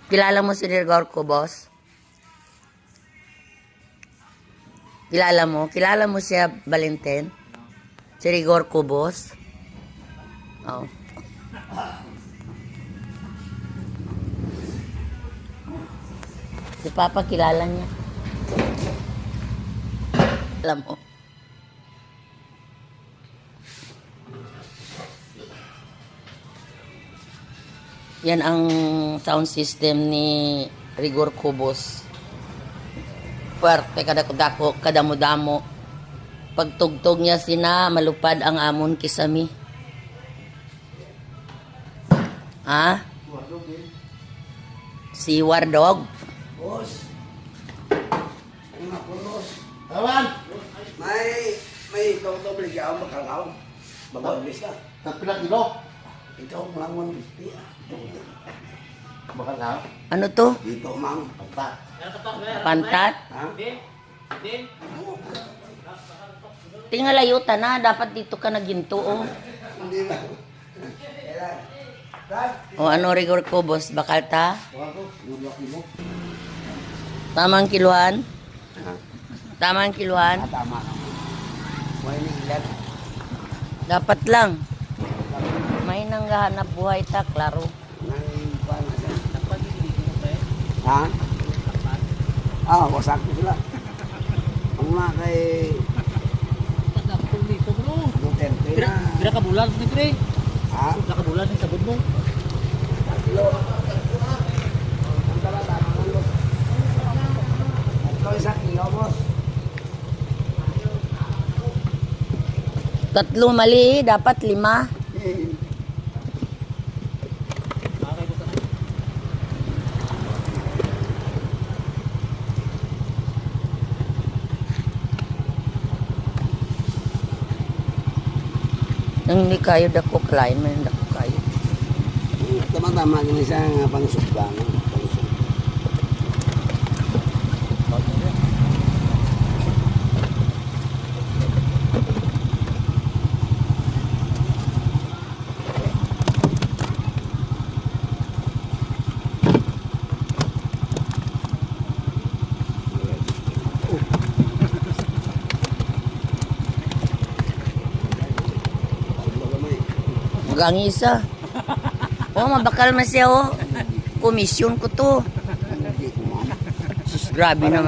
Kilala mo si Rigor Cubos? Kilala mo? Kilala mo siya, Valentin? Si Rigor Cubos? Oh. Si Papa kilala niya. Alam mo. Yan ang sound system ni Rigor Cubos. Puwerte kadako-dako, kadamo-damo. Pagtugtog niya sina, malupad ang amon kisami. Ha? Si Wardog. Boss. Ano nga po, boss? Tawan! May tong-tong ligaw makalaw. Babaglis ka. Tagpilang kilo. Ito, mga 150 ah. Bakal na. Ano to? Dito, mang. Pagta. Pantat? Ha? Tingala yuta na, dapat dito ka naginto oh. Hindi na. Dad, O ano Rigor Cubos, bakal ta? Bakal ko. Yung laki mo. Tamang kiluhan? Tamang kiluhan? tama na. May ilan. Dapat lang. May nanggahanap buhay ta, klaro. Nang paano na. Ha? Ah, wasak ko sila. Ang mga kay Pagkakapul dito bro. Duterte na. Pira ka bulan ni pre. Ha? Pira ka bulan ni sabon mo. Ito isang kilo, boss. Tatlo mali, dapat 5. Bakay ko sa Nang hindi kayo dako klain, may dako kayo. Tama-tama kini siya nga pang-subbang. Magang isa. Oh, mabakal man siya oh. Komisyon ko to. Sus, grabe naman.